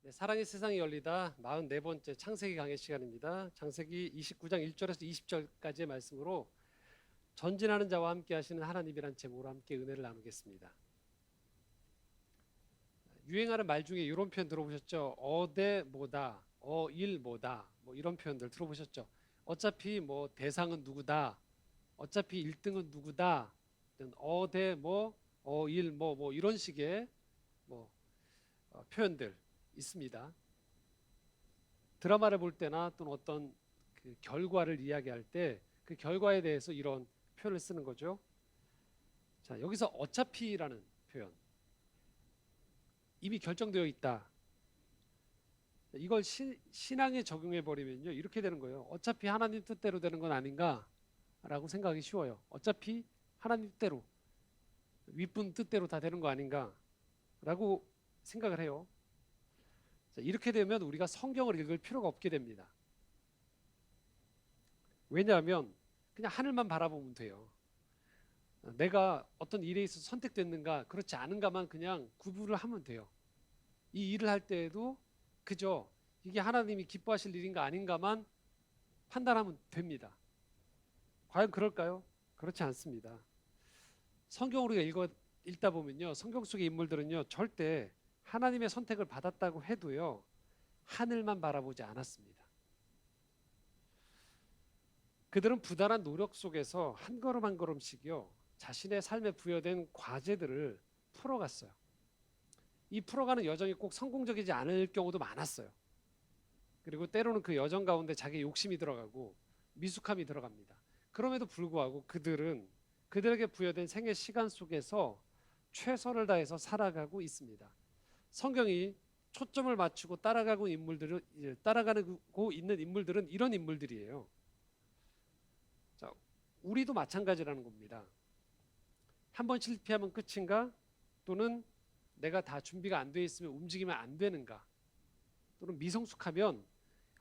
네, 사랑의 세상이 열리다 44번째 창세기 강의 시간입니다. 창세기 29장 1절에서 20절까지의 말씀으로 전진하는 자와 함께 하시는 하나님이란 제목으로 함께 은혜를 나누겠습니다. 유행하는 말 중에 이런 표현 들어보셨죠? 어대 뭐다, 어일 뭐다, 뭐 이런 표현들 들어보셨죠? 어차피 뭐 대상은 누구다, 어차피 1등은 누구다, 어대 뭐, 어일 뭐 이런 식의 뭐 표현들 있습니다. 드라마를 볼 때나 또는 어떤 그 결과를 이야기할 때 그 결과에 대해서 이런 표현을 쓰는 거죠. 자, 여기서 어차피라는 표현. 이미 결정되어 있다. 이걸 신앙에 적용해 버리면요. 이렇게 되는 거예요. 어차피 하나님 뜻대로 되는 건 아닌가라고 생각하기 쉬워요. 어차피 하나님 뜻대로, 윗분 뜻대로 다 되는 거 아닌가라고 생각을 해요. 자, 이렇게 되면 우리가 성경을 읽을 필요가 없게 됩니다. 왜냐하면 그냥 하늘만 바라보면 돼요. 내가 어떤 일에 있어서 선택됐는가 그렇지 않은가만 그냥 구분을 하면 돼요. 이 일을 할 때에도 그저 이게 하나님이 기뻐하실 일인가 아닌가만 판단하면 됩니다. 과연 그럴까요? 그렇지 않습니다. 성경을 우리가 읽다 보면요, 성경 속의 인물들은요 절대 하나님의 선택을 받았다고 해도요 하늘만 바라보지 않았습니다. 그들은 부단한 노력 속에서 한 걸음 한 걸음씩요 자신의 삶에 부여된 과제들을 풀어갔어요. 이 풀어가는 여정이 꼭 성공적이지 않을 경우도 많았어요. 그리고 때로는 그 여정 가운데 자기 욕심이 들어가고 미숙함이 들어갑니다. 그럼에도 불구하고 그들은 그들에게 부여된 생애 시간 속에서 최선을 다해서 살아가고 있습니다. 성경이 초점을 맞추고 따라가고 있는 인물들은 이런 인물들이에요. 자, 우리도 마찬가지라는 겁니다. 한 번 실패하면 끝인가? 또는 내가 다 준비가 안 돼 있으면 움직이면 안 되는가? 또는 미성숙하면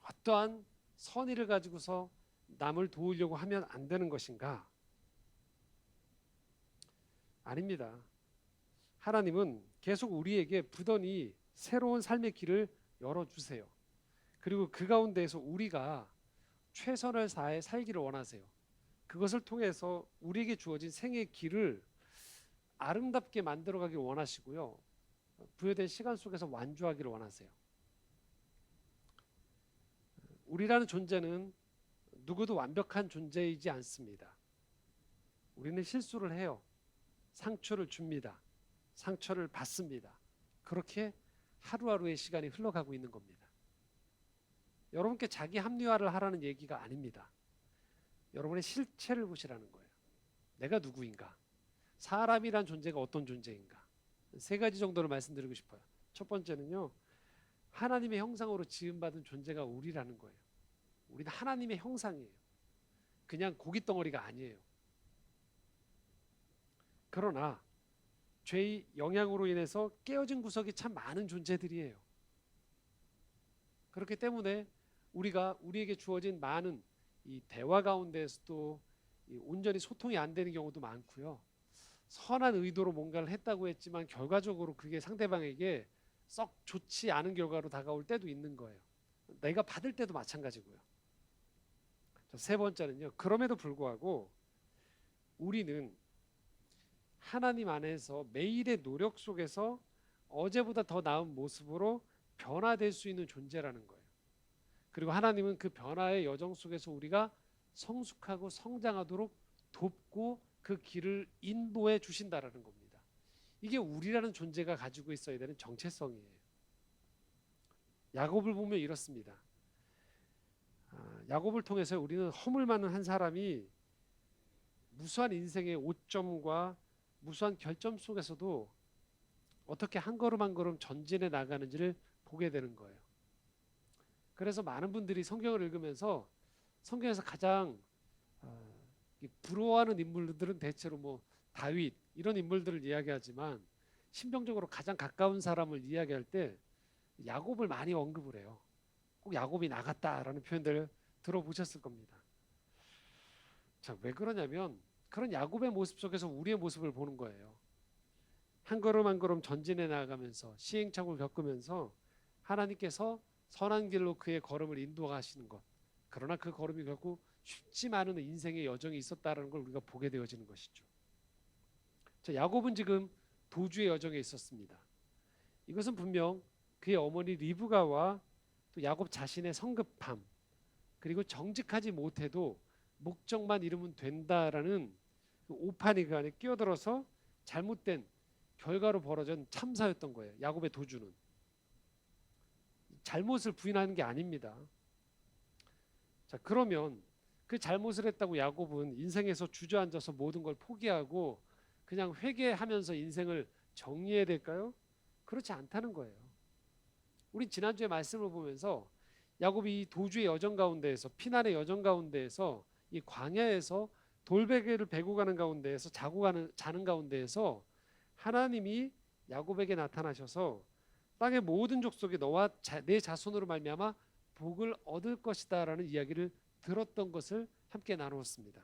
어떠한 선의를 가지고서 남을 도우려고 하면 안 되는 것인가? 아닙니다. 하나님은 계속 우리에게 부단히 새로운 삶의 길을 열어주세요. 그리고 그 가운데에서 우리가 최선을 다해 살기를 원하세요. 그것을 통해서 우리에게 주어진 생의 길을 아름답게 만들어가길 원하시고요. 부여된 시간 속에서 완주하기를 원하세요. 우리라는 존재는 누구도 완벽한 존재이지 않습니다. 우리는 실수를 해요. 상처를 줍니다. 상처를 받습니다. 그렇게 하루하루의 시간이 흘러가고 있는 겁니다. 여러분께 자기 합리화를 하라는 얘기가 아닙니다. 여러분의 실체를 보시라는 거예요. 내가 누구인가? 사람이란 존재가 어떤 존재인가? 세 가지 정도를 말씀드리고 싶어요. 첫 번째는요. 하나님의 형상으로 지음받은 존재가 우리라는 거예요. 우리는 하나님의 형상이에요. 그냥 고깃덩어리가 아니에요. 그러나 죄의 영향으로 인해서 깨어진 구석이 참 많은 존재들이에요. 그렇기 때문에 우리가 우리에게 주어진 많은 이 대화 가운데서도 온전히 소통이 안 되는 경우도 많고요. 선한 의도로 뭔가를 했다고 했지만 결과적으로 그게 상대방에게 썩 좋지 않은 결과로 다가올 때도 있는 거예요. 내가 받을 때도 마찬가지고요. 세 번째는요. 그럼에도 불구하고 우리는 하나님 안에서 매일의 노력 속에서 어제보다 더 나은 모습으로 변화될 수 있는 존재라는 거예요. 그리고 하나님은 그 변화의 여정 속에서 우리가 성숙하고 성장하도록 돕고 그 길을 인도해 주신다라는 겁니다. 이게 우리라는 존재가 가지고 있어야 되는 정체성이에요. 야곱을 보면 이렇습니다. 야곱을 통해서 우리는 허물 많은 한 사람이 무수한 인생의 오점과 무수한 결점 속에서도 어떻게 한 걸음 한 걸음 전진해 나가는지를 보게 되는 거예요. 그래서 많은 분들이 성경을 읽으면서 성경에서 가장 부러워하는 인물들은 대체로 뭐 다윗 이런 인물들을 이야기하지만 심정적으로 가장 가까운 사람을 이야기할 때 야곱을 많이 언급을 해요. 꼭 야곱이 나갔다라는 표현들을 들어보셨을 겁니다. 자, 왜 그러냐면 그런 야곱의 모습 속에서 우리의 모습을 보는 거예요. 한 걸음 한 걸음 전진해 나가면서 시행착오를 겪으면서 하나님께서 선한 길로 그의 걸음을 인도하시는 것. 그러나 그 걸음이 결국 쉽지만은 인생의 여정이 있었다는 걸 우리가 보게 되어지는 것이죠. 자, 야곱은 지금 도주의 여정에 있었습니다. 이것은 분명 그의 어머니 리브가와 또 야곱 자신의 성급함, 그리고 정직하지 못해도 목적만 이루면 된다라는 그 오판이 그 안에 끼어들어서 잘못된 결과로 벌어진 참사였던 거예요. 야곱의 도주는 잘못을 부인하는 게 아닙니다. 자, 그러면 그 잘못을 했다고 야곱은 인생에서 주저앉아서 모든 걸 포기하고 그냥 회개하면서 인생을 정리해야 될까요? 그렇지 않다는 거예요. 우리 지난주에 말씀을 보면서 야곱이 이 도주의 여정 가운데에서, 피난의 여정 가운데에서, 이 광야에서 돌베개를 베고 가는 가운데에서 자는 가운데에서 하나님이 야곱에게 나타나셔서 땅의 모든 족속이 너와 내 자손으로 말미암아 복을 얻을 것이다라는 이야기를 들었던 것을 함께 나누었습니다.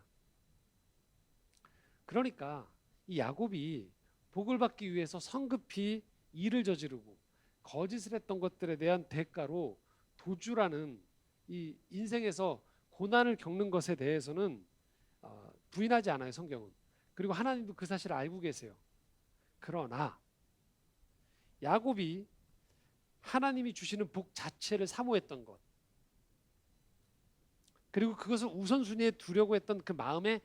그러니까 이 야곱이 복을 받기 위해서 성급히 일을 저지르고 거짓을 했던 것들에 대한 대가로 도주라는 이 인생에서 고난을 겪는 것에 대해서는 부인하지 않아요, 성경은. 그리고 하나님도 그 사실을 알고 계세요. 그러나 야곱이 하나님이 주시는 복 자체를 사모했던 것, 그리고 그것을 우선순위에 두려고 했던 그 마음의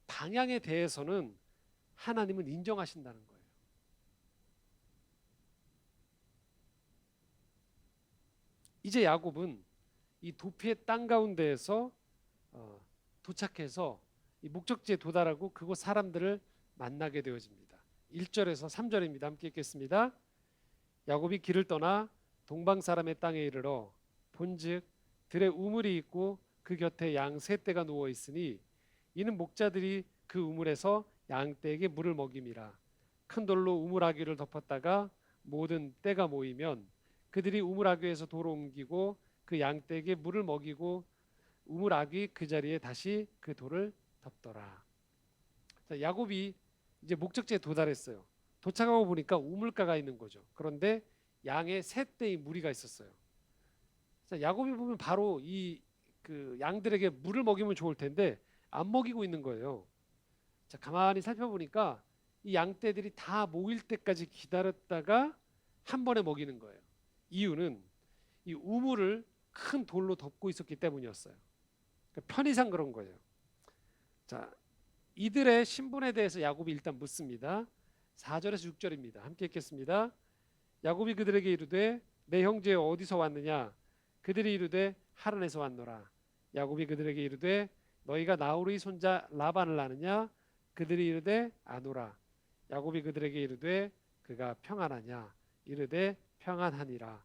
방향에 대해서는 하나님은 인정하신다는 거예요. 이제 야곱은 이 도피의 땅 가운데에서 도착해서 이 목적지에 도달하고 그곳 사람들을 만나게 되어집니다. 1절에서 3절입니다. 함께 읽겠습니다. 야곱이 길을 떠나 동방 사람의 땅에 이르러 본즉 들에 우물이 있고 그 곁에 양 세 떼가 누워 있으니 이는 목자들이 그 우물에서 양 떼에게 물을 먹임이라. 큰 돌로 우물 아귀를 덮었다가 모든 떼가 모이면 그들이 우물 아귀에서 돌을 옮기고 그 양 떼에게 물을 먹이고 우물 아귀 그 자리에 다시 그 돌을 덮더라. 자, 야곱이 이제 목적지에 도달했어요. 도착하고 보니까 우물가가 있는 거죠. 그런데 양의 세 떼의 무리가 있었어요. 자, 야곱이 보면 바로 이 그 양들에게 물을 먹이면 좋을 텐데 안 먹이고 있는 거예요. 자, 가만히 살펴보니까 이 양떼들이 다 모일 때까지 기다렸다가 한 번에 먹이는 거예요. 이유는 이 우물을 큰 돌로 덮고 있었기 때문이었어요. 그러니까 편의상 그런 거예요. 자, 이들의 신분에 대해서 야곱이 일단 묻습니다. 4절에서 6절입니다. 함께 읽겠습니다. 야곱이 그들에게 이르되 내 형제 어디서 왔느냐? 그들이 이르되 하란에서 왔노라. 야곱이 그들에게 이르되 너희가 나홀의 손자 라반을 아느냐? 그들이 이르되 아노라. 야곱이 그들에게 이르되 그가 평안하냐? 이르되 평안하니라.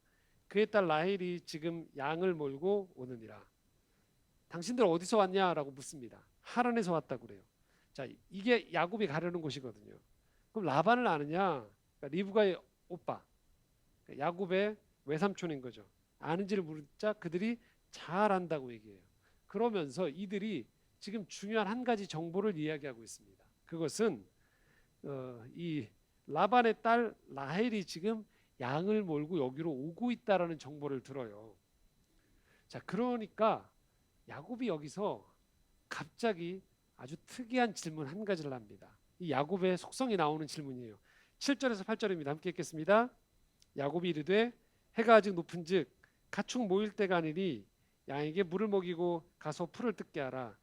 그의 딸 라헬이 지금 양을 몰고 오느니라. 당신들 어디서 왔냐라고 묻습니다. 하란에서 왔다고 그래요. 자, 이게 야곱이 가려는 곳이거든요. 그럼 라반을 아느냐? 그러니까 리브가의 오빠, 야곱의 외삼촌인 거죠. 아는지를 물자 그들이 잘 안다고 얘기해요. 그러면서 이들이 지금 중요한 한 가지 정보를 이야기하고 있습니다. 그것은 이 라반의 딸 라헬이 지금 양을 몰고 여기로 오고 있다라는 정보를 들어요. 자, 그러니까 야곱이 여기서 갑자기 아주 특이한 질문 한 가지를 합니다. 이 야곱의 속성이 나오는 질문이에요. 7절에서 8절입니다. 함께 읽겠습니다. 야곱이 이르되 해가 아직 높은즉 가축 모일 때가 아니니 양에게 물을 먹이고 가서 풀을 뜯게 하라.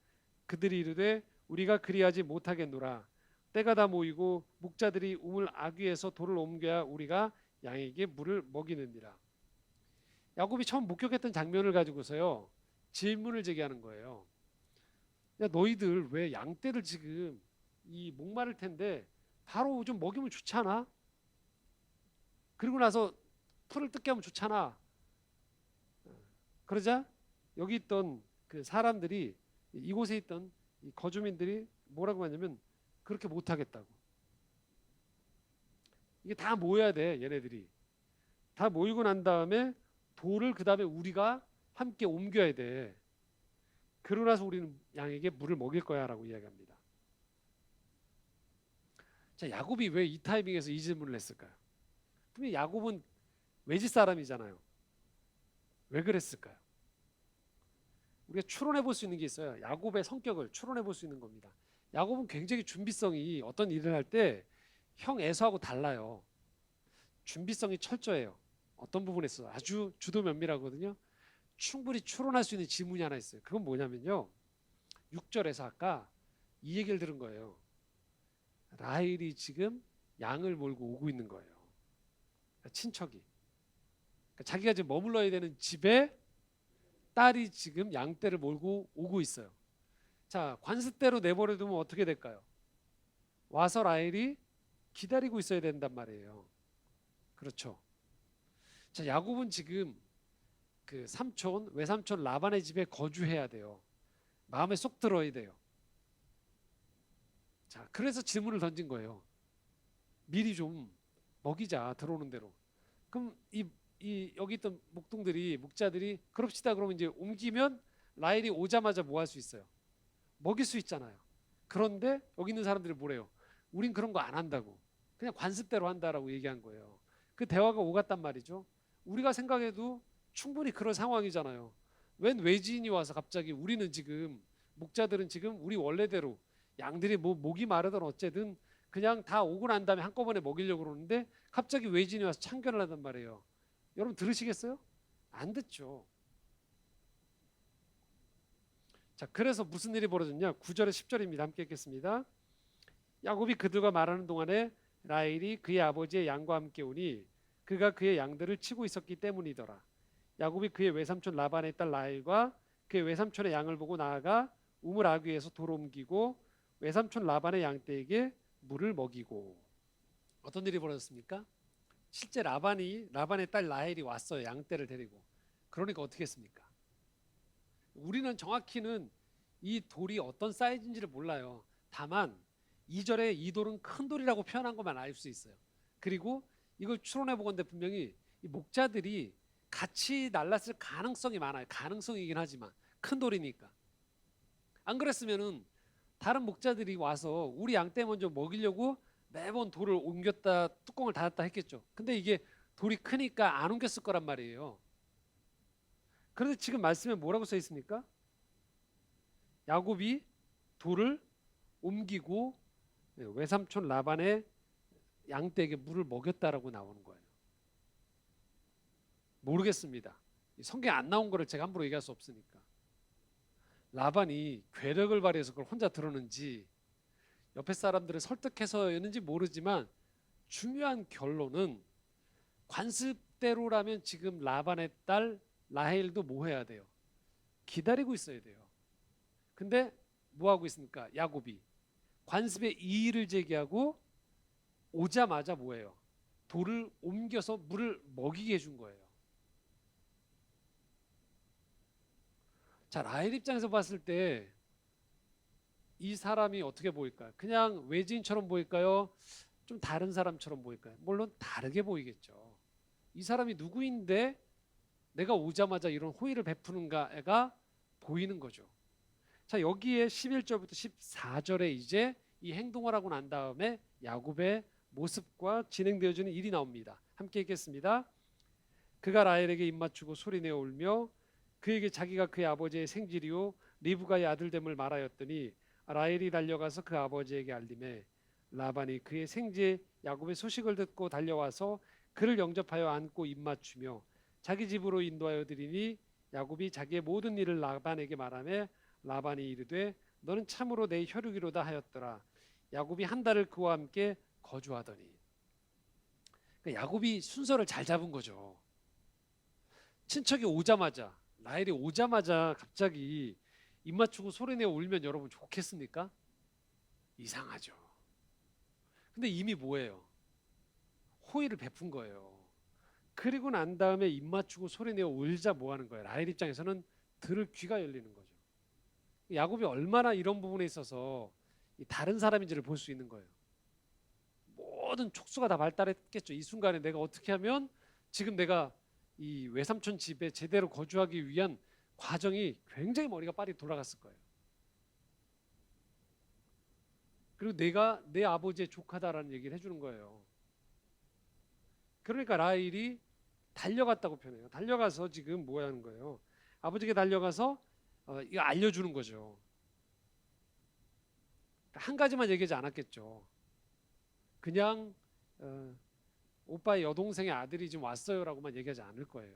그들이 이르되 우리가 그리하지 못하겠노라. 때가 다 모이고 목자들이 우물 아귀에서 돌을 옮겨야 우리가 양에게 물을 먹이느니라. 야곱이 처음 목격했던 장면을 가지고서요 질문을 제기하는 거예요. 야, 너희들 왜 양떼를 지금 이 목마를 텐데 바로 좀 먹이면 좋잖아. 그리고 나서 풀을 뜯게 하면 좋잖아. 그러자 여기 있던 그 사람들이, 이곳에 있던 이 거주민들이 뭐라고 하냐면 그렇게 못하겠다고. 이게 다 모여야 돼. 얘네들이 다 모이고 난 다음에 돌을 그 다음에 우리가 함께 옮겨야 돼. 그러고 나서 우리는 양에게 물을 먹일 거야 라고 이야기합니다. 자, 야곱이 왜 이 타이밍에서 이 질문을 했을까요? 분명히 야곱은 외지 사람이잖아요. 왜 그랬을까요? 우리가 추론해 볼 수 있는 게 있어요. 야곱의 성격을 추론해 볼 수 있는 겁니다. 야곱은 굉장히 준비성이 어떤 일을 할 때 형 에서하고 달라요. 준비성이 철저해요. 어떤 부분에서 아주 주도 면밀하거든요. 충분히 추론할 수 있는 지문이 하나 있어요. 그건 뭐냐면요. 6절에서 아까 이 얘기를 들은 거예요. 라헬이 지금 양을 몰고 오고 있는 거예요. 그러니까 친척이. 그러니까 자기가 지금 머물러야 되는 집에 딸이 지금 양떼를 몰고 오고 있어요. 자, 관습대로 내버려두면 어떻게 될까요? 와서 라헬이 기다리고 있어야 된단 말이에요. 그렇죠. 자, 야곱은 지금 그 삼촌, 외삼촌 라반의 집에 거주해야 돼요. 마음에 쏙 들어야 돼요. 자, 그래서 질문을 던진 거예요. 미리 좀 먹이자, 들어오는 대로. 그럼 이 여기 있던 목자들이 그럽시다 그러면 이제 옮기면 라헬이 오자마자 뭐 할 수 있어요? 먹일 수 있잖아요. 그런데 여기 있는 사람들이 뭐래요? 우린 그런 거 안 한다고. 그냥 관습대로 한다라고 얘기한 거예요. 그 대화가 오갔단 말이죠. 우리가 생각해도 충분히 그런 상황이잖아요. 웬 외지인이 와서 갑자기 우리는 지금 목자들은 지금 우리 원래대로 양들이 뭐 목이 마르든 어쨌든 그냥 다 오고 난 다음에 한꺼번에 먹이려고 그러는데 갑자기 외지인이 와서 참견을 하단 말이에요. 여러분 들으시겠어요? 안 듣죠. 자, 그래서 무슨 일이 벌어졌냐? 9절에 10절입니다. 함께 읽겠습니다. 야곱이 그들과 말하는 동안에 라헬이 그의 아버지의 양과 함께 오니 그가 그의 양들을 치고 있었기 때문이더라. 야곱이 그의 외삼촌 라반의 딸 라헬과 그의 외삼촌의 양을 보고 나아가 우물 아귀에서 돌을 옮기고 외삼촌 라반의 양떼에게 물을 먹이고. 어떤 일이 벌어졌습니까? 실제 라반의 딸 라헬이 왔어요. 양떼를 데리고. 그러니까 어떻게 했습니까? 우리는 정확히는 이 돌이 어떤 사이즈인지를 몰라요. 다만 2절에 이 돌은 큰 돌이라고 표현한 것만 알 수 있어요. 그리고 이걸 추론해 보건대 분명히 이 목자들이 같이 날랐을 가능성이 많아요. 가능성이긴 하지만 큰 돌이니까. 안 그랬으면은 다른 목자들이 와서 우리 양떼 먼저 먹이려고 매번 돌을 옮겼다 뚜껑을 닫았다 했겠죠. 근데 이게 돌이 크니까 안 옮겼을 거란 말이에요. 그런데 지금 말씀에 뭐라고 써 있습니까? 야곱이 돌을 옮기고 외삼촌 라반의 양떼에게 물을 먹였다라고 나오는 거예요. 모르겠습니다. 성경에 안 나온 거를 제가 함부로 얘기할 수 없으니까. 라반이 괴력을 발휘해서 그걸 혼자 들었는지 옆에 사람들을 설득해서였는지 모르지만 중요한 결론은 관습대로라면 지금 라반의 딸 라헬도 뭐 해야 돼요? 기다리고 있어야 돼요. 근데 뭐 하고 있습니까? 야곱이 관습의 이의를 제기하고 오자마자 뭐예요? 돌을 옮겨서 물을 먹이게 해준 거예요. 자, 라헬 입장에서 봤을 때 이 사람이 어떻게 보일까요? 그냥 외지인처럼 보일까요? 좀 다른 사람처럼 보일까요? 물론 다르게 보이겠죠. 이 사람이 누구인데 내가 오자마자 이런 호의를 베푸는가가 보이는 거죠. 자, 여기에 11절부터 14절에 이제 이 행동을 하고 난 다음에 야곱의 모습과 진행되어지는 일이 나옵니다. 함께 읽겠습니다. 그가 라헬에게 입맞추고 소리내어 울며 그에게 자기가 그의 아버지의 생질이요 리브가의 아들됨을 말하였더니 라헬이 달려가서 그 아버지에게 알림해 라반이 그의 생제 야곱의 소식을 듣고 달려와서 그를 영접하여 안고 입맞추며 자기 집으로 인도하여 드리니 야곱이 자기의 모든 일을 라반에게 말하며 라반이 이르되 너는 참으로 내 혈육이로다 하였더라. 야곱이 한 달을 그와 함께 거주하더니. 그러니까 야곱이 순서를 잘 잡은 거죠. 친척이 오자마자 라헬이 오자마자 갑자기 입 맞추고 소리내어 울면 여러분 좋겠습니까? 이상하죠. 근데 이미 뭐예요? 호의를 베푼 거예요. 그리고 난 다음에 입 맞추고 소리내어 울자 뭐 하는 거예요? 라헬 입장에서는 들을 귀가 열리는 거죠. 야곱이 얼마나 이런 부분에 있어서 다른 사람인지를 볼 수 있는 거예요. 모든 촉수가 다 발달했겠죠. 이 순간에 내가 어떻게 하면 지금 내가 이 외삼촌 집에 제대로 거주하기 위한 과정이 굉장히 머리가 빨리 돌아갔을 거예요. 그리고 내가 내 아버지의 조카다라는 얘기를 해주는 거예요. 그러니까 라헬이 달려갔다고 표현해요. 달려가서 지금 뭐 하는 거예요? 아버지에게 달려가서 이거 알려주는 거죠. 한 가지만 얘기하지 않았겠죠. 그냥 오빠의 여동생의 아들이 지금 왔어요라고만 얘기하지 않을 거예요.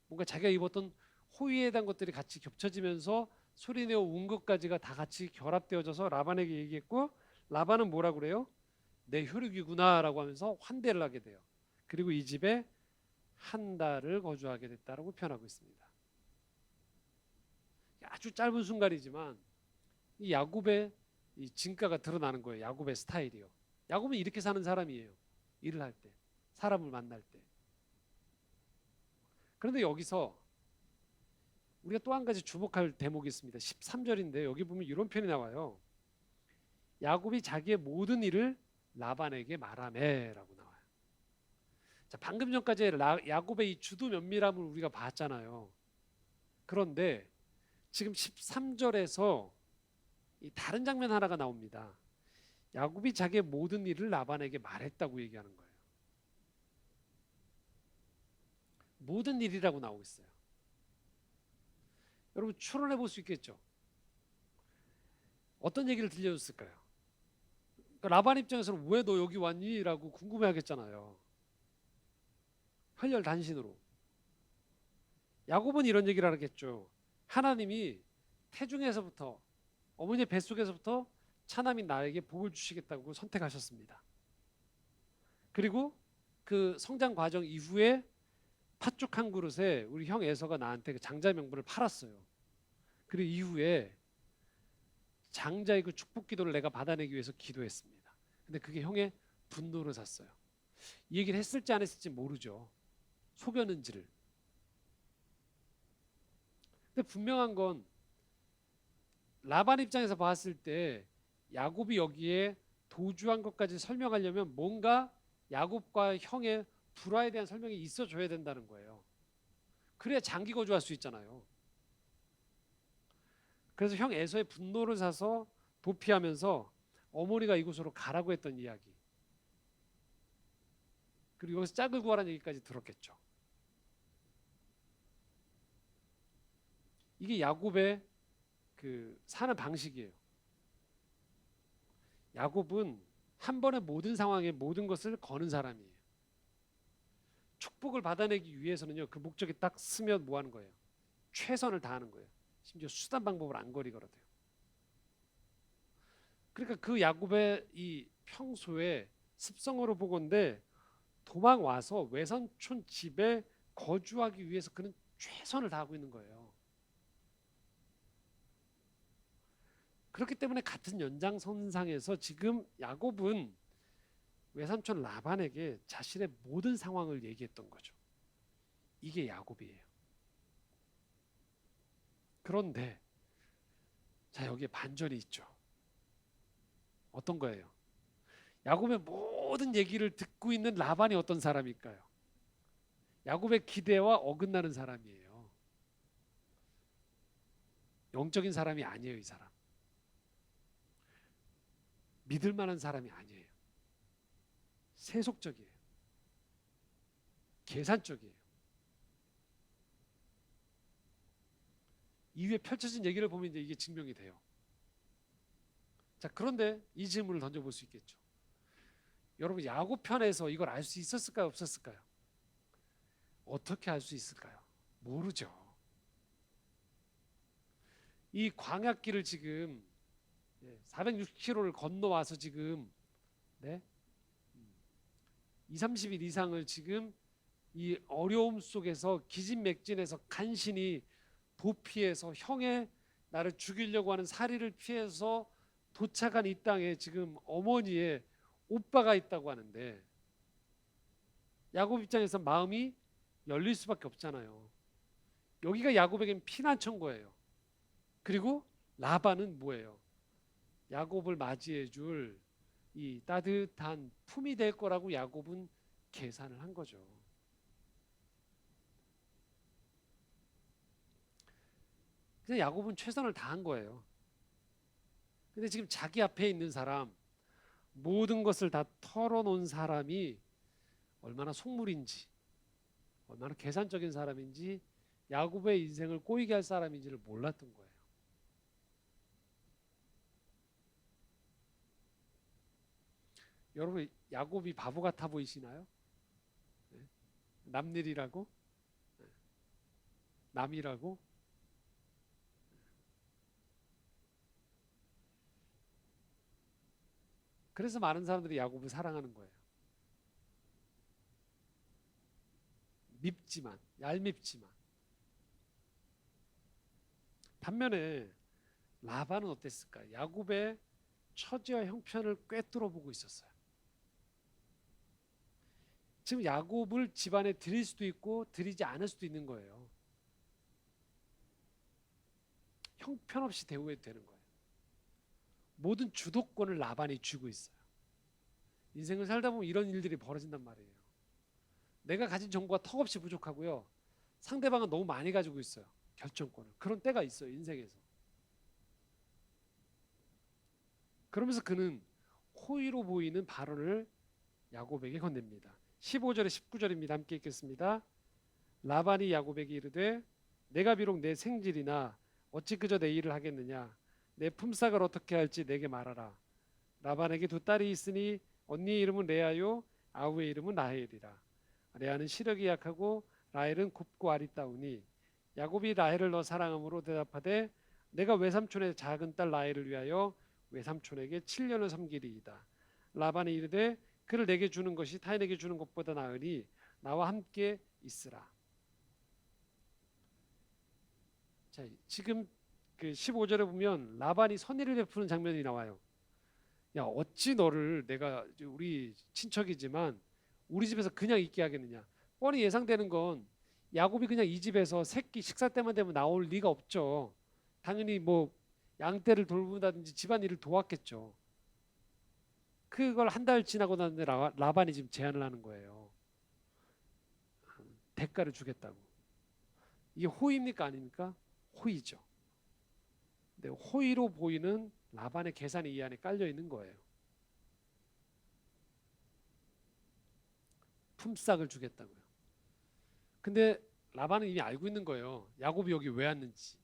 뭔가 자기가 입었던 호의에 대한 것들이 같이 겹쳐지면서 소리내어 운 것까지가 다 같이 결합되어져서 라반에게 얘기했고, 라반은 뭐라 그래요? 내 혈육이구나라고 하면서 환대를 하게 돼요. 그리고 이 집에 한 달을 거주하게 됐다라고 표현하고 있습니다. 아주 짧은 순간이지만 이 야곱의 이 진가가 드러나는 거예요. 야곱의 스타일이요. 야곱은 이렇게 사는 사람이에요. 일을 할 때, 사람을 만날 때. 그런데 여기서 우리가 또 한 가지 주목할 대목이 있습니다. 13절인데 여기 보면 이런 표현이 나와요. 야곱이 자기의 모든 일을 라반에게 말하매라고 나와요. 자, 방금 전까지 야곱의 이 주도 면밀함을 우리가 봤잖아요. 그런데 지금 13절에서 이 다른 장면 하나가 나옵니다. 야곱이 자기의 모든 일을 라반에게 말했다고 얘기하는 거예요. 모든 일이라고 나오고 있어요. 여러분 추론해 볼 수 있겠죠. 어떤 얘기를 들려줬을까요? 그러니까 라반 입장에서는 왜 너 여기 왔니? 라고 궁금해하겠잖아요. 혈혈단신으로. 야곱은 이런 얘기를 하겠죠. 하나님이 태중에서부터 어머니의 뱃속에서부터 차남인 나에게 복을 주시겠다고 선택하셨습니다. 그리고 그 성장 과정 이후에 팥죽 한 그릇에 우리 형 에서가 나한테 그 장자 명분을 팔았어요. 그리고 이후에 장자의 그 축복 기도를 내가 받아내기 위해서 기도했습니다. 근데 그게 형의 분노를 샀어요. 이 얘기를 했을지 안 했을지 모르죠. 속였는지를. 근데 분명한 건 라반 입장에서 봤을 때 야곱이 여기에 도주한 것까지 설명하려면 뭔가 야곱과 형의 불화에 대한 설명이 있어줘야 된다는 거예요. 그래야 장기 거주할 수 있잖아요. 그래서 형 에서의 분노를 사서 도피하면서 어머니가 이곳으로 가라고 했던 이야기, 그리고 여기서 짝을 구하라는 얘기까지 들었겠죠. 이게 야곱의 그 사는 방식이에요. 야곱은 한 번에 모든 상황에 모든 것을 거는 사람이에요. 축복을 받아내기 위해서는요, 그 목적이 딱 쓰면 뭐 하는 거예요? 최선을 다하는 거예요. 심지어 수단 방법을 안 거리거든요. 그러니까 그 야곱의 이 평소의 습성으로 보건대 도망 와서 외삼촌 집에 거주하기 위해서 그는 최선을 다하고 있는 거예요. 그렇기 때문에 같은 연장선상에서 지금 야곱은 외삼촌 라반에게 자신의 모든 상황을 얘기했던 거죠. 이게 야곱이에요. 그런데 자, 여기에 반전이 있죠. 어떤 거예요? 야곱의 모든 얘기를 듣고 있는 라반이 어떤 사람일까요? 야곱의 기대와 어긋나는 사람이에요. 영적인 사람이 아니에요, 이 사람. 믿을 만한 사람이 아니에요. 세속적이에요. 계산적이에요. 이후에 펼쳐진 얘기를 보면 이제 이게 증명이 돼요. 자, 그런데 이 질문을 던져볼 수 있겠죠. 여러분, 야곱 편에서 이걸 알 수 있었을까요, 없었을까요? 어떻게 알 수 있을까요? 모르죠. 이 광야길을 지금 460km를 건너와서 지금 2, 30일 이상을 지금 이 어려움 속에서 기진맥진해서 간신히 도피해서 형의 나를 죽이려고 하는 사리를 피해서 도착한 이 땅에 지금 어머니의 오빠가 있다고 하는데, 야곱 입장에서 마음이 열릴 수밖에 없잖아요. 여기가 야곱에겐 피난처인 거예요. 그리고 라반은 뭐예요? 야곱을 맞이해 줄 이 따뜻한 품이 될 거라고 야곱은 계산을 한 거죠. 그냥 야곱은 최선을 다한 거예요. 근데 지금 자기 앞에 있는 사람, 모든 것을 다 털어놓은 사람이 얼마나 속물인지, 얼마나 계산적인 사람인지 야곱의 인생을 꼬이게 할 사람인지를 몰랐던 거예요. 여러분 야곱이 바보 같아 보이시나요? 네. 남일이라고? 네. 남이라고? 그래서 많은 사람들이 야곱을 사랑하는 거예요. 밉지만, 얄밉지만. 반면에 라반은 어땠을까? 야곱의 처지와 형편을 꿰뚫어 보고 있었어요. 지금 야곱을 집안에 들일 수도 있고 들이지 않을 수도 있는 거예요. 형편없이 대우해도 되는 거예요. 모든 주도권을 라반이 쥐고 있어요. 인생을 살다 보면 이런 일들이 벌어진단 말이에요. 내가 가진 정보가 턱없이 부족하고요. 상대방은 너무 많이 가지고 있어요. 결정권을. 그런 때가 있어요. 인생에서. 그러면서 그는 호의로 보이는 발언을 야곱에게 건넵니다. 15절에 19절입니다. 함께 읽겠습니다. 라반이 야곱에게 이르되 내가 비록 내 생질이나 어찌 그저 내 일을 하겠느냐. 내 품삯을 어떻게 할지 내게 말하라. 라반에게 두 딸이 있으니 언니의 이름은 레아요 아우의 이름은 라헬이라. 레아는 시력이 약하고 라헬은 곱고 아리따우니 야곱이 라헬을 너 사랑함으로 대답하되 내가 외삼촌의 작은 딸 라헬을 위하여 외삼촌에게 7년을 섬기리이다. 라반이 이르되 그를 내게 주는 것이 타인에게 주는 것보다 나으니 나와 함께 있으라. 자, 지금 그 15절에 보면 라반이 선의를 베푸는 장면이 나와요. 야, 어찌 너를 내가 우리 친척이지만 우리 집에서 그냥 있게 하겠느냐. 뻔히 예상되는 건 야곱이 그냥 이 집에서 새끼 식사 때만 되면 나올 리가 없죠. 당연히 뭐 양떼를 돌본다든지 집안일을 도왔겠죠. 그걸 한 달 지나고 났는데 라반이 지금 제안을 하는 거예요. 대가를 주겠다고. 이게 호의입니까 아닙니까? 호의죠. 근데 호의로 보이는 라반의 계산이 이 안에 깔려 있는 거예요. 품삯을 주겠다고요. 근데 라반은 이미 알고 있는 거예요. 야곱이 여기 왜 왔는지.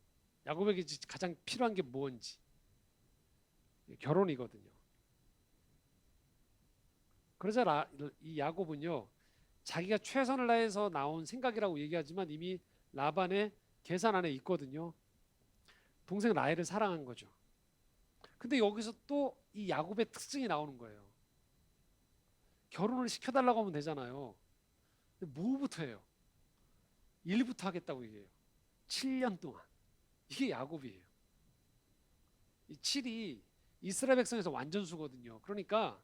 야곱에게 가장 필요한 게 뭔지. 결혼이거든요. 그러자 이 야곱은요. 자기가 최선을 다해서 나온 생각이라고 얘기하지만 이미 라반의 계산 안에 있거든요. 동생 라헬을 사랑한 거죠. 근데 여기서 또 이 야곱의 특징이 나오는 거예요. 결혼을 시켜달라고 하면 되잖아요. 근데 뭐부터 해요? 일부터 하겠다고 얘기해요. 7년 동안. 이게 야곱이에요. 이 7이 이스라엘 백성에서 완전수거든요. 그러니까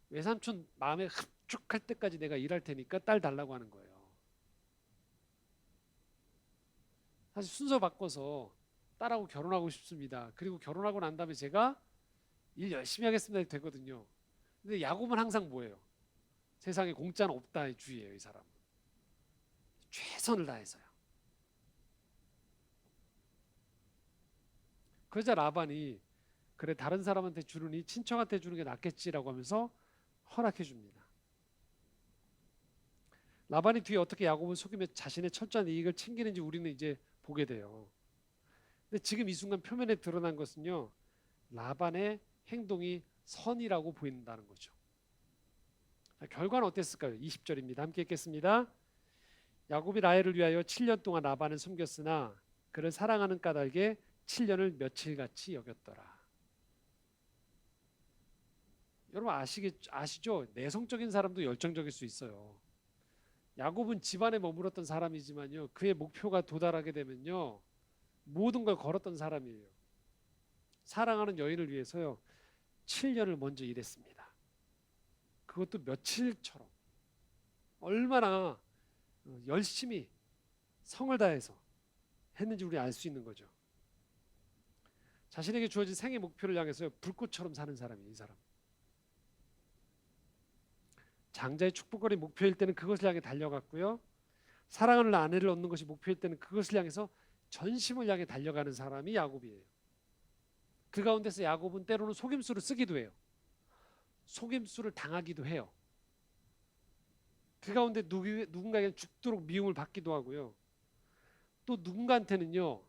외삼촌 마음에 흡족할 때까지 내가 일할 테니까 딸 달라고 하는 거예요. 사실 순서 바꿔서 딸하고 결혼하고 싶습니다. 그리고 결혼하고 난 다음에 제가 일 열심히 하겠습니다 해도 되거든요. 근데 야곱은 항상 뭐예요? 세상에 공짜는 없다의 주의예요. 이 사람은. 최선을 다해서요. 그러자 라반이 그래 다른 사람한테 주느니 친척한테 주는 게 낫겠지라고 하면서 허락해 줍니다. 라반이 뒤에 어떻게 야곱을 속이며 자신의 철저한 이익을 챙기는지 우리는 이제 보게 돼요. 근데 지금 이 순간 표면에 드러난 것은요. 라반의 행동이 선이라고 보인다는 거죠. 자, 결과는 어땠을까요? 20절입니다. 함께 읽겠습니다. 야곱이 라헬을 위하여 7년 동안 라반을 섬겼으나 그를 사랑하는 까닭에 7년을 며칠같이 여겼더라. 여러분 아시죠? 내성적인 사람도 열정적일 수 있어요. 야곱은 집안에 머물렀던 사람이지만요. 그의 목표가 도달하게 되면요. 모든 걸 걸었던 사람이에요. 사랑하는 여인을 위해서요. 7년을 먼저 일했습니다. 그것도 며칠처럼. 얼마나 열심히 성을 다해서 했는지 우리 알 수 있는 거죠. 자신에게 주어진 생애 목표를 향해서 불꽃처럼 사는 사람이에요. 이 사람. 장자의 축복거리 목표일 때는 그것을 향해 달려갔고요. 사랑하는 아내를 얻는 것이 목표일 때는 그것을 향해서 전심을 향해 달려가는 사람이 야곱이에요. 그 가운데서 야곱은 때로는 속임수를 쓰기도 해요. 속임수를 당하기도 해요. 그 가운데 누군가에게는 죽도록 미움을 받기도 하고요. 또 누군가한테는요,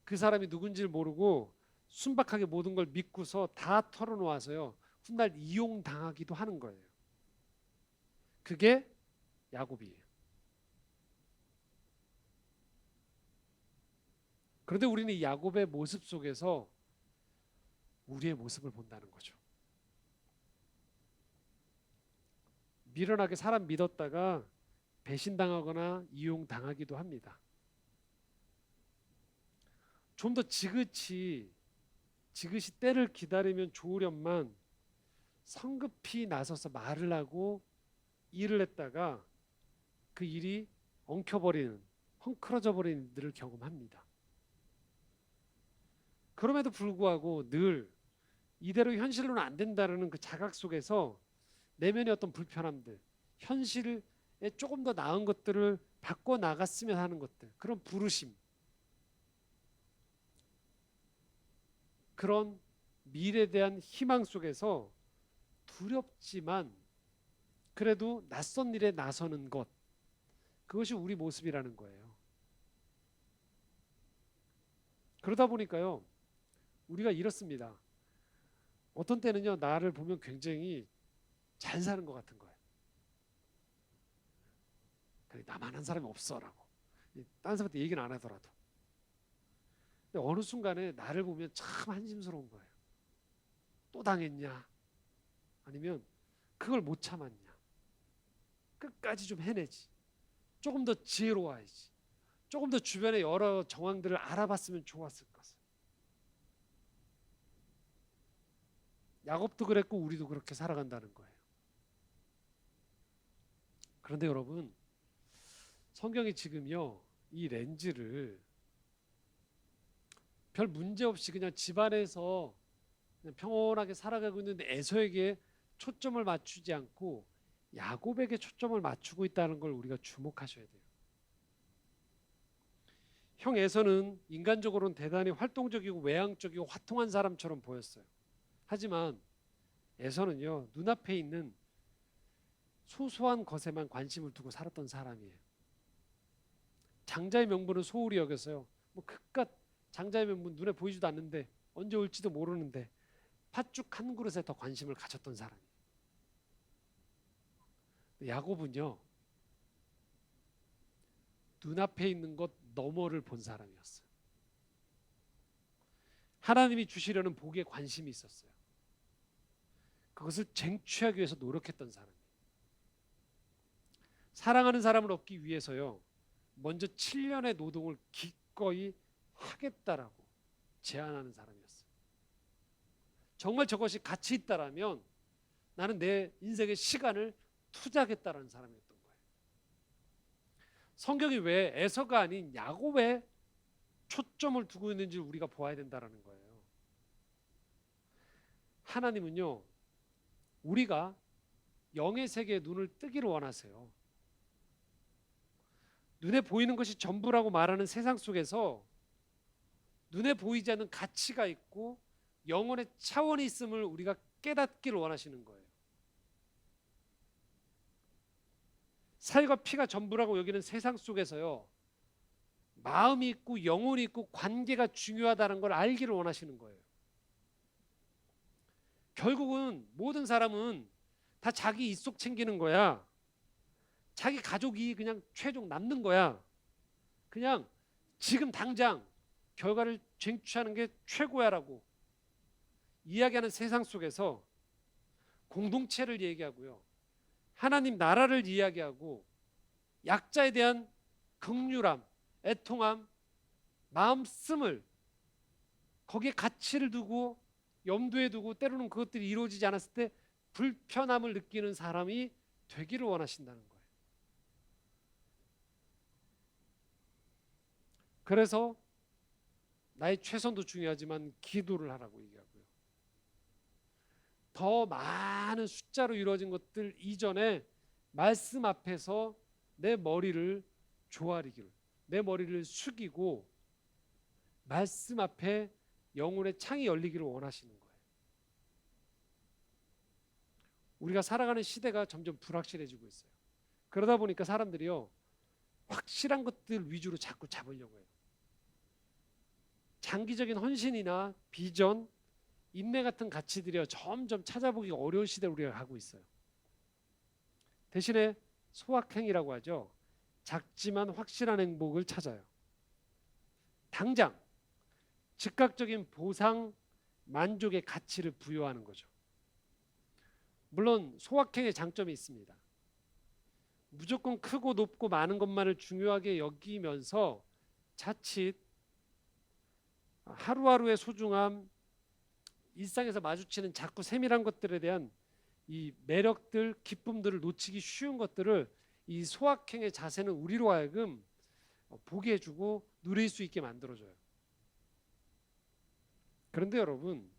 그 사람이 누군지를 모르고 순박하게 모든 걸 믿고서 다 털어놓아서요, 훗날 이용당하기도 하는 거예요. 그게 야곱이에요. 그런데 우리는 이 야곱의 모습 속에서 우리의 모습을 본다는 거죠. 미련하게 사람 믿었다가 배신당하거나 이용당하기도 합니다. 좀 더 지긋이 때를 기다리면 좋으련만 성급히 나서서 말을 하고 일을 했다가 그 일이 엉켜버리는, 헝클어져 버리는 일들을 경험합니다. 그럼에도 불구하고 늘 이대로 현실로는 안 된다는 그 자각 속에서 내면의 어떤 불편함들, 현실에 조금 더 나은 것들을 바꿔 나갔으면 하는 것들, 그런 부르심, 그런 미래에 대한 희망 속에서 두렵지만 그래도 낯선 일에 나서는 것, 그것이 우리 모습이라는 거예요. 그러다 보니까요, 우리가 이렇습니다. 어떤 때는요, 나를 보면 굉장히 잘 사는 것 같은 거예요. 나만 한 사람이 없어라고. 다른 사람한테 얘기는 안 하더라도. 근데 어느 순간에 나를 보면 참 한심스러운 거예요. 또 당했냐? 아니면 그걸 못 참았냐? 끝까지 좀 해내지. 조금 더 지혜로워야지. 조금 더 주변의 여러 정황들을 알아봤으면 좋았을 것을. 야곱도 그랬고 우리도 그렇게 살아간다는 거예요. 그런데 여러분, 성경이 지금요, 이 렌즈를 별 문제 없이 그냥 집안에서 그냥 평온하게 살아가고 있는 에서에게 초점을 맞추지 않고 야곱에게 초점을 맞추고 있다는 걸 우리가 주목하셔야 돼요. 형 에서는 인간적으로는 대단히 활동적이고 외향적이고 화통한 사람처럼 보였어요. 하지만 에서는요, 눈앞에 있는 소소한 것에만 관심을 두고 살았던 사람이에요. 장자의 명분은 소홀히 여겨서요, 뭐 그깟 장자의 명분 눈에 보이지도 않는데 언제 올지도 모르는데 팥죽 한 그릇에 더 관심을 가졌던 사람이에요. 야곱은요, 눈앞에 있는 것 너머를 본 사람이었어요. 하나님이 주시려는 복에 관심이 있었어요. 그것을 쟁취하기 위해서 노력했던 사람이에요. 사랑하는 사람을 얻기 위해서요, 먼저 7년의 노동을 기꺼이 하겠다라고 제안하는 사람이었어요. 정말 저것이 가치 있다라면 나는 내 인생의 시간을 투자하겠다라는 사람이었던 거예요. 성경이 왜 에서가 아닌 야곱에 초점을 두고 있는지 우리가 보아야 된다는 거예요. 하나님은요, 우리가 영의 세계에 눈을 뜨기를 원하세요. 눈에 보이는 것이 전부라고 말하는 세상 속에서 눈에 보이지 않는 가치가 있고 영혼의 차원이 있음을 우리가 깨닫기를 원하시는 거예요. 살과 피가 전부라고 여기는 세상 속에서요, 마음이 있고 영혼이 있고 관계가 중요하다는 걸 알기를 원하시는 거예요. 결국은 모든 사람은 다 자기 입속 챙기는 거야. 자기 가족이 그냥 최종 남는 거야. 그냥 지금 당장 결과를 쟁취하는 게 최고야라고 이야기하는 세상 속에서 공동체를 얘기하고요, 하나님 나라를 이야기하고 약자에 대한 긍휼함, 애통함, 마음 쓰을 거기에 가치를 두고 염두에 두고 때로는 그것들이 이루어지지 않았을 때 불편함을 느끼는 사람이 되기를 원하신다는 거예요. 그래서 나의 최선도 중요하지만 기도를 하라고 얘기하고요. 더 많은 숫자로 이루어진 것들 이전에 말씀 앞에서 내 머리를 조아리기를, 내 머리를 숙이고 말씀 앞에 영혼의 창이 열리기를 원하시는 거예요. 우리가 살아가는 시대가 점점 불확실해지고 있어요. 그러다 보니까 사람들이요, 확실한 것들 위주로 자꾸 잡으려고 해요. 장기적인 헌신이나 비전, 인내 같은 가치들이 점점 찾아보기 어려운 시대를 우리가 가고 있어요. 대신에 소확행이라고 하죠. 작지만 확실한 행복을 찾아요. 당장 즉각적인 보상, 만족의 가치를 부여하는 거죠. 물론 소확행의 장점이 있습니다. 무조건 크고 높고 많은 것만을 중요하게 여기면서 자칫 하루하루의 소중함, 일상에서 마주치는 자꾸 세밀한 것들에 대한 이 매력들, 기쁨들을 놓치기 쉬운 것들을 이 소확행의 자세는 우리로 하여금 보게 해주고 누릴 수 있게 만들어줘요. 그런데 여러분,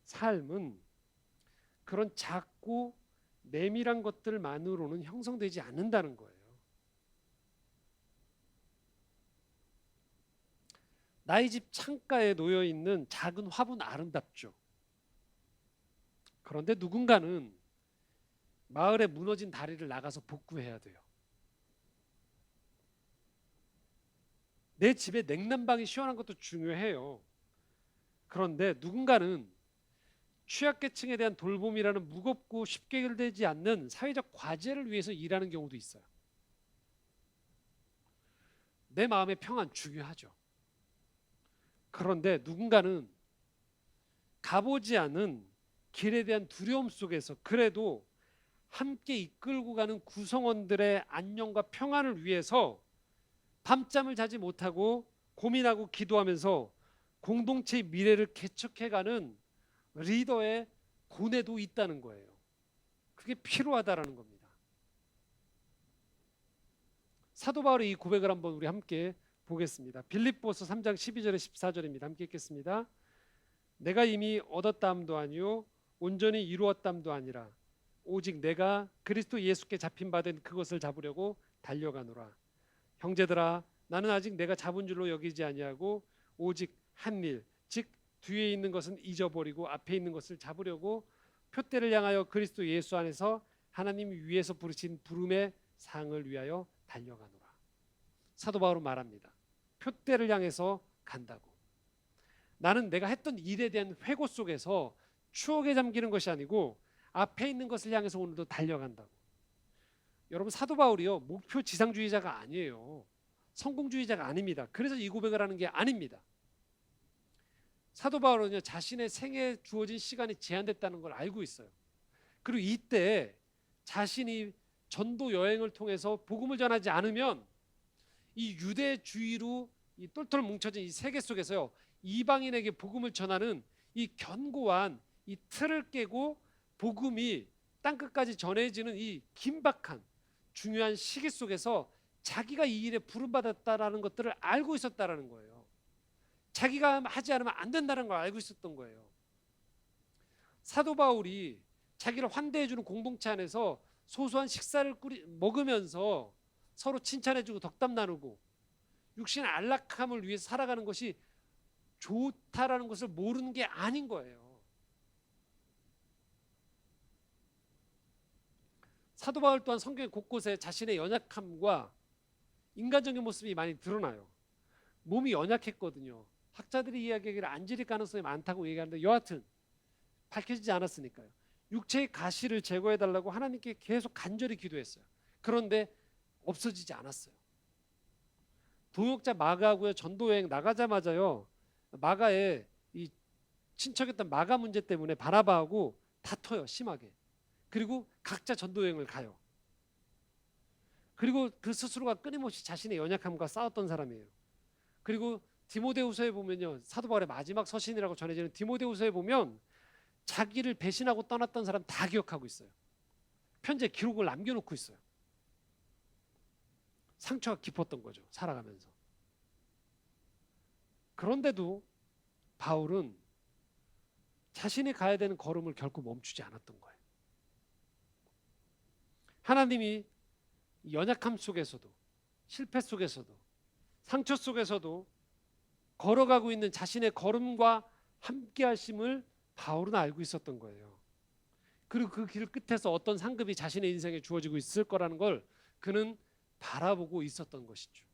삶은 그런 작고 내밀한 것들만으로는 형성되지 않는다는 거예요. 나의 집 창가에 놓여 있는 작은 화분 아름답죠. 그런데 누군가는 마을에 무너진 다리를 나가서 복구해야 돼요. 내 집에 냉난방이 시원한 것도 중요해요. 그런데 누군가는 취약계층에 대한 돌봄이라는 무겁고 쉽게 해결되지 않는 사회적 과제를 위해서 일하는 경우도 있어요. 내 마음의 평안 중요하죠. 그런데 누군가는 가보지 않은 길에 대한 두려움 속에서 그래도 함께 이끌고 가는 구성원들의 안녕과 평안을 위해서 밤잠을 자지 못하고 고민하고 기도하면서 공동체의 미래를 개척해가는 리더의 고뇌도 있다는 거예요. 그게 필요하다라는 겁니다. 사도 바울의 이 고백을 한번 우리 함께 보겠습니다. 빌립보서 3장 12절에 14절입니다. 함께 읽겠습니다. 내가 이미 얻었다함도 아니요 온전히 이루었다함도 아니라 오직 내가 그리스도 예수께 잡힌 바 된 그것을 잡으려고 달려가노라. 형제들아 나는 아직 내가 잡은 줄로 여기지 아니하고 오직 한 일 즉 뒤에 있는 것은 잊어버리고 앞에 있는 것을 잡으려고 표대를 향하여 그리스도 예수 안에서 하나님이 위에서 부르신 부름의 상을 위하여 달려가노라. 사도 바울은 말합니다. 표대를 향해서 간다고. 나는 내가 했던 일에 대한 회고 속에서 추억에 잠기는 것이 아니고 앞에 있는 것을 향해서 오늘도 달려간다고. 여러분 사도 바울이요 목표 지상주의자가 아니에요. 성공주의자가 아닙니다. 그래서 이 고백을 하는 게 아닙니다. 사도 바울은요 자신의 생에 주어진 시간이 제한됐다는 걸 알고 있어요. 그리고 이때 자신이 전도 여행을 통해서 복음을 전하지 않으면 이 유대주의로 이 똘똘 뭉쳐진 이 세계 속에서요 이방인에게 복음을 전하는 이 견고한 이 틀을 깨고 복음이 땅끝까지 전해지는 이 긴박한 중요한 시기 속에서 자기가 이 일에 부름받았다라는 것들을 알고 있었다라는 거예요. 자기가 하지 않으면 안 된다는 걸 알고 있었던 거예요. 사도 바울이 자기를 환대해주는 공동체 안에서 소소한 식사를 먹으면서 서로 칭찬해주고 덕담 나누고 육신의 안락함을 위해서 살아가는 것이 좋다라는 것을 모르는 게 아닌 거예요. 사도 바울 또한 성경 곳곳에 자신의 연약함과 인간적인 모습이 많이 드러나요. 몸이 연약했거든요. 학자들이 이야기하기를 안질릴 가능성이 많다고 얘기하는데 여하튼 밝혀지지 않았으니까요. 육체의 가시를 제거해달라고 하나님께 계속 간절히 기도했어요. 그런데 없어지지 않았어요. 동역자 마가하고요 전도여행 나가자마자요 마가의 이 친척했던 마가 문제 때문에 바나바하고 다퉈요 심하게. 그리고 각자 전도여행을 가요. 그리고 그 스스로가 끊임없이 자신의 연약함과 싸웠던 사람이에요. 그리고 디모데후서에 보면요 사도 바울의 마지막 서신이라고 전해지는 디모데후서에 보면 자기를 배신하고 떠났던 사람 다 기억하고 있어요. 편지에 기록을 남겨놓고 있어요. 상처가 깊었던 거죠 살아가면서. 그런데도 바울은 자신이 가야 되는 걸음을 결코 멈추지 않았던 거예요. 하나님이 연약함 속에서도 실패 속에서도 상처 속에서도 걸어가고 있는 자신의 걸음과 함께 하심을 바울은 알고 있었던 거예요. 그리고 그 길 끝에서 어떤 상급이 자신의 인생에 주어지고 있을 거라는 걸 그는 바라보고 있었던 것이죠.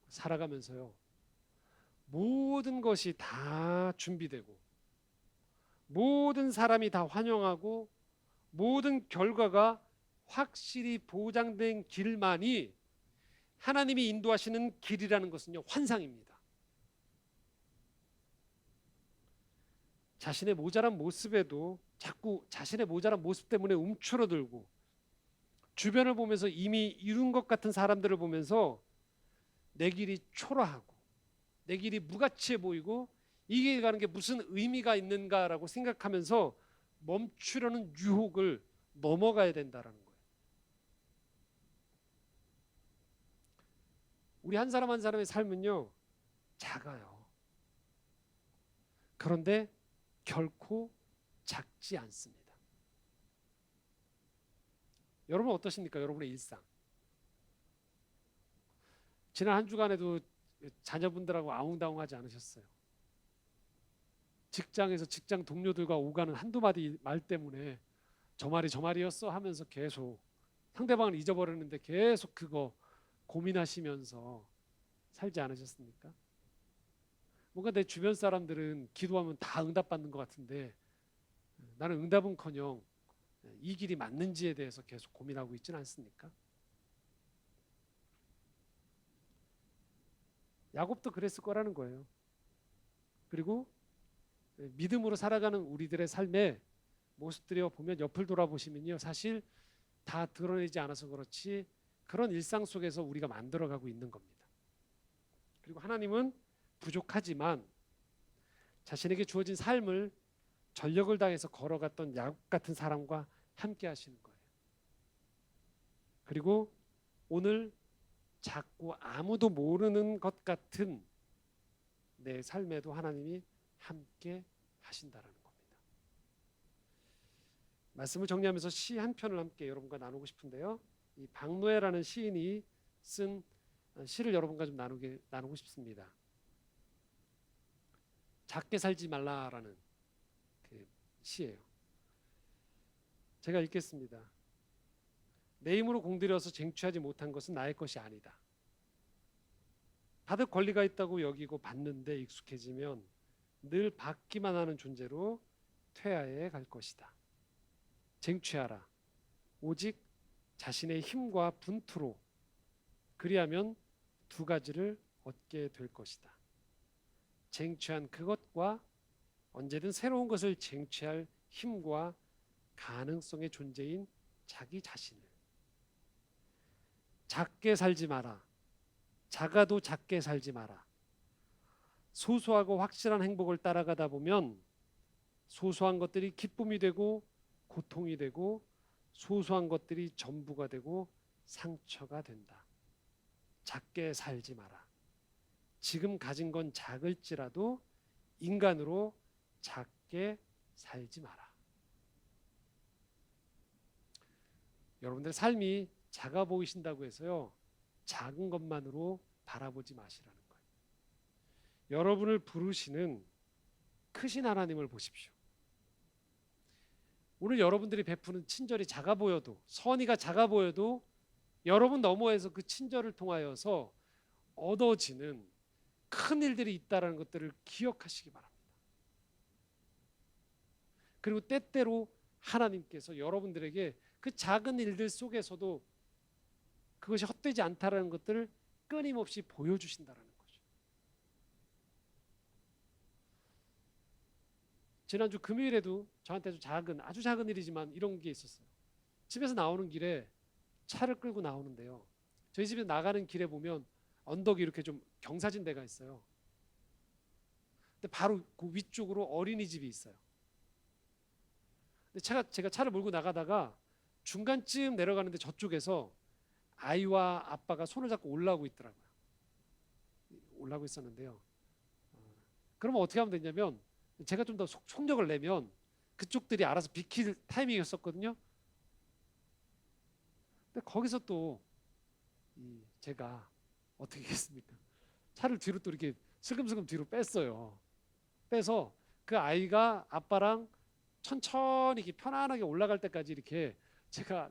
살아가면서요, 모든 것이 다 준비되고 모든 사람이 다 환영하고 모든 결과가 확실히 보장된 길만이 하나님이 인도하시는 길이라는 것은요, 환상입니다. 자신의 모자란 모습에도 자꾸 자신의 모자란 모습 때문에 움츠러들고, 주변을 보면서 이미 이룬 것 같은 사람들을 보면서 내 길이 초라하고 내 길이 무가치해 보이고 이 길 가는 게 무슨 의미가 있는가라고 생각하면서 멈추려는 유혹을 넘어가야 된다라는 거예요. 우리 한 사람 한 사람의 삶은요, 작아요. 그런데 결코 작지 않습니다. 여러분 어떠십니까? 여러분의 일상. 지난 한 주간에도 자녀분들하고 아웅다웅하지 않으셨어요? 직장에서 직장 동료들과 오가는 한두 마디 말 때문에 저 말이 저 말이었어 하면서 계속 상대방을 잊어버렸는데 계속 그거 고민하시면서 살지 않으셨습니까? 뭔가 내 주변 사람들은 기도하면 다 응답받는 것 같은데 나는 응답은커녕 이 길이 맞는지에 대해서 계속 고민하고 있지는 않습니까? 야곱도 그랬을 거라는 거예요. 그리고 믿음으로 살아가는 우리들의 삶의 모습들을 보면 옆을 돌아보시면요, 사실 다 드러내지 않아서 그렇지 그런 일상 속에서 우리가 만들어가고 있는 겁니다. 그리고 하나님은 부족하지만 자신에게 주어진 삶을 전력을 다해서 걸어갔던 야곱 같은 사람과 함께 하시는 거예요. 그리고 오늘 작고 아무도 모르는 것 같은 내 삶에도 하나님이 함께 하신다라는 겁니다. 말씀을 정리하면서 시 한 편을 함께 여러분과 나누고 싶은데요. 이 박노해라는 시인이 쓴 시를 여러분과 좀 나누고 싶습니다. 작게 살지 말라라는 그 시예요. 제가 읽겠습니다. 내 힘으로 공들여서 쟁취하지 못한 것은 나의 것이 아니다. 받을 권리가 있다고 여기고 받는데 익숙해지면 늘 받기만 하는 존재로 퇴화해 갈 것이다. 쟁취하라. 오직 자신의 힘과 분투로. 그리하면 두 가지를 얻게 될 것이다. 쟁취한 그것과 언제든 새로운 것을 쟁취할 힘과 가능성의 존재인 자기 자신을. 작게 살지 마라. 작아도 작게 살지 마라. 소소하고 확실한 행복을 따라가다 보면 소소한 것들이 기쁨이 되고 고통이 되고 소소한 것들이 전부가 되고 상처가 된다. 작게 살지 마라. 지금 가진 건 작을지라도 인간으로 작게 살지 마라. 여러분들 삶이 작아 보이신다고 해서요, 작은 것만으로 바라보지 마시라는 거예요. 여러분을 부르시는 크신 하나님을 보십시오. 오늘 여러분들이 베푸는 친절이 작아 보여도, 선의가 작아 보여도 여러분 너머에서 그 친절을 통하여서 얻어지는 큰 일들이 있다는 것들을 기억하시기 바랍니다. 그리고 때때로 하나님께서 여러분들에게 그 작은 일들 속에서도 그것이 헛되지 않다라는 것들을 끊임없이 보여주신다는 거죠. 지난주 금요일에도 저한테 아주 작은 일이지만 이런 게 있었어요. 집에서 나오는 길에 차를 끌고 나오는데요, 저희 집에 나가는 길에 보면 언덕이 이렇게 좀 경사진 데가 있어요. 근데 바로 그 위쪽으로 어린이집이 있어요. 근데 제가 차를 몰고 나가다가 중간쯤 내려가는데 저쪽에서 아이와 아빠가 손을 잡고 올라오고 있더라고요. 올라오고 있었는데요. 그러면 어떻게 하면 되냐면 제가 좀 더 속력을 내면 그쪽들이 알아서 비킬 타이밍이었었거든요. 근데 거기서 또 제가 어떻게 했습니까? 차를 뒤로 또 이렇게 슬금슬금 뒤로 뺐어요. 빼서 그 아이가 아빠랑 천천히 이렇게 편안하게 올라갈 때까지 이렇게 제가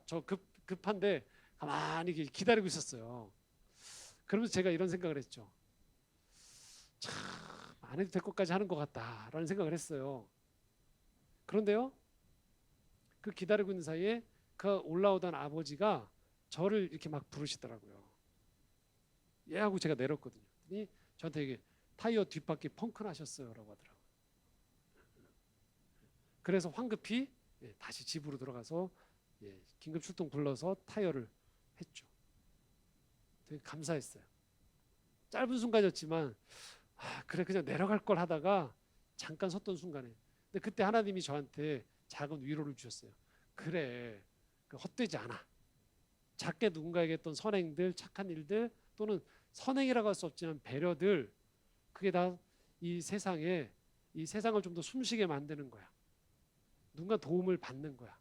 급한데 가만히 이렇게 기다리고 있었어요. 그러면서 제가 이런 생각을 했죠. 참, 안 해도 될 것까지 하는 것 같다라는 생각을 했어요. 그런데요, 그 기다리고 있는 사이에 그 올라오던 아버지가 저를 이렇게 막 부르시더라고요. 예 하고 제가 내렸거든요. 그랬더니 저한테 이게 타이어 뒷바퀴 펑크 나셨어요라고 하더라고요. 그래서 황급히 다시 집으로 들어가서 긴급 출동 불러서 타이어를 했죠. 되게 감사했어요. 짧은 순간이었지만 그래 그냥 내려갈 걸 하다가 잠깐 섰던 순간에 근데 그때 하나님이 저한테 작은 위로를 주셨어요. 그래 헛되지 않아. 작게 누군가에게 했던 선행들 착한 일들 또는 선행이라고 할 수 없지만 배려들 그게 다 이 세상에 이 세상을 좀 더 숨쉬게 만드는 거야. 누군가 도움을 받는 거야.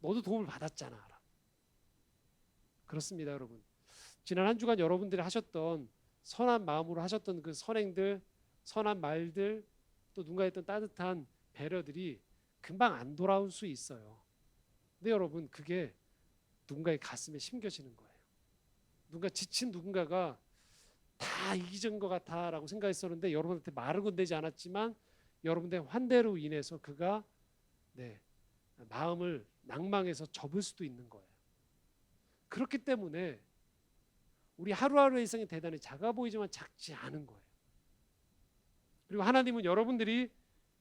너도 도움을 받았잖아. 그렇습니다 여러분. 지난 한 주간 여러분들이 하셨던 선한 마음으로 하셨던 그 선행들 선한 말들 또 누군가 했던 따뜻한 배려들이 금방 안 돌아올 수 있어요. 근데 여러분 그게 누군가의 가슴에 심겨지는 거예요. 누군가 지친 누군가가 다 이기적인 것 같아라고 생각했었는데 여러분한테 말은 건네지 않았지만 여러분의 환대로 인해서 그가 마음을 낭망해서 접을 수도 있는 거예요. 그렇기 때문에 우리 하루하루의 일상이 대단히 작아 보이지만 작지 않은 거예요. 그리고 하나님은 여러분들이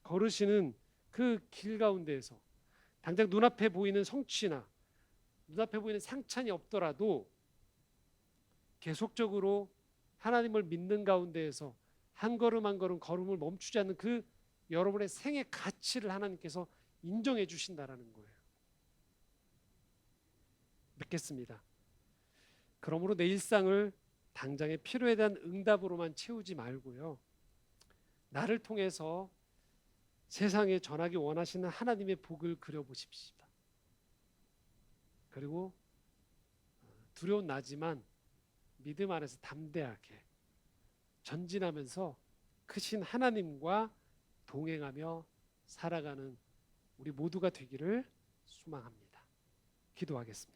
걸으시는 그 길 가운데에서 당장 눈앞에 보이는 성취나 눈앞에 보이는 상찬이 없더라도 계속적으로 하나님을 믿는 가운데에서 한 걸음 한 걸음 걸음을 멈추지 않는 그 여러분의 생의 가치를 하나님께서 인정해 주신다라는 거예요. 믿겠습니다. 그러므로 내 일상을 당장의 필요에 대한 응답으로만 채우지 말고요. 나를 통해서 세상에 전하기 원하시는 하나님의 복을 그려보십시오. 그리고 두려운 나지만 믿음 안에서 담대하게 전진하면서 크신 하나님과 동행하며 살아가는 우리 모두가 되기를 소망합니다. 기도하겠습니다.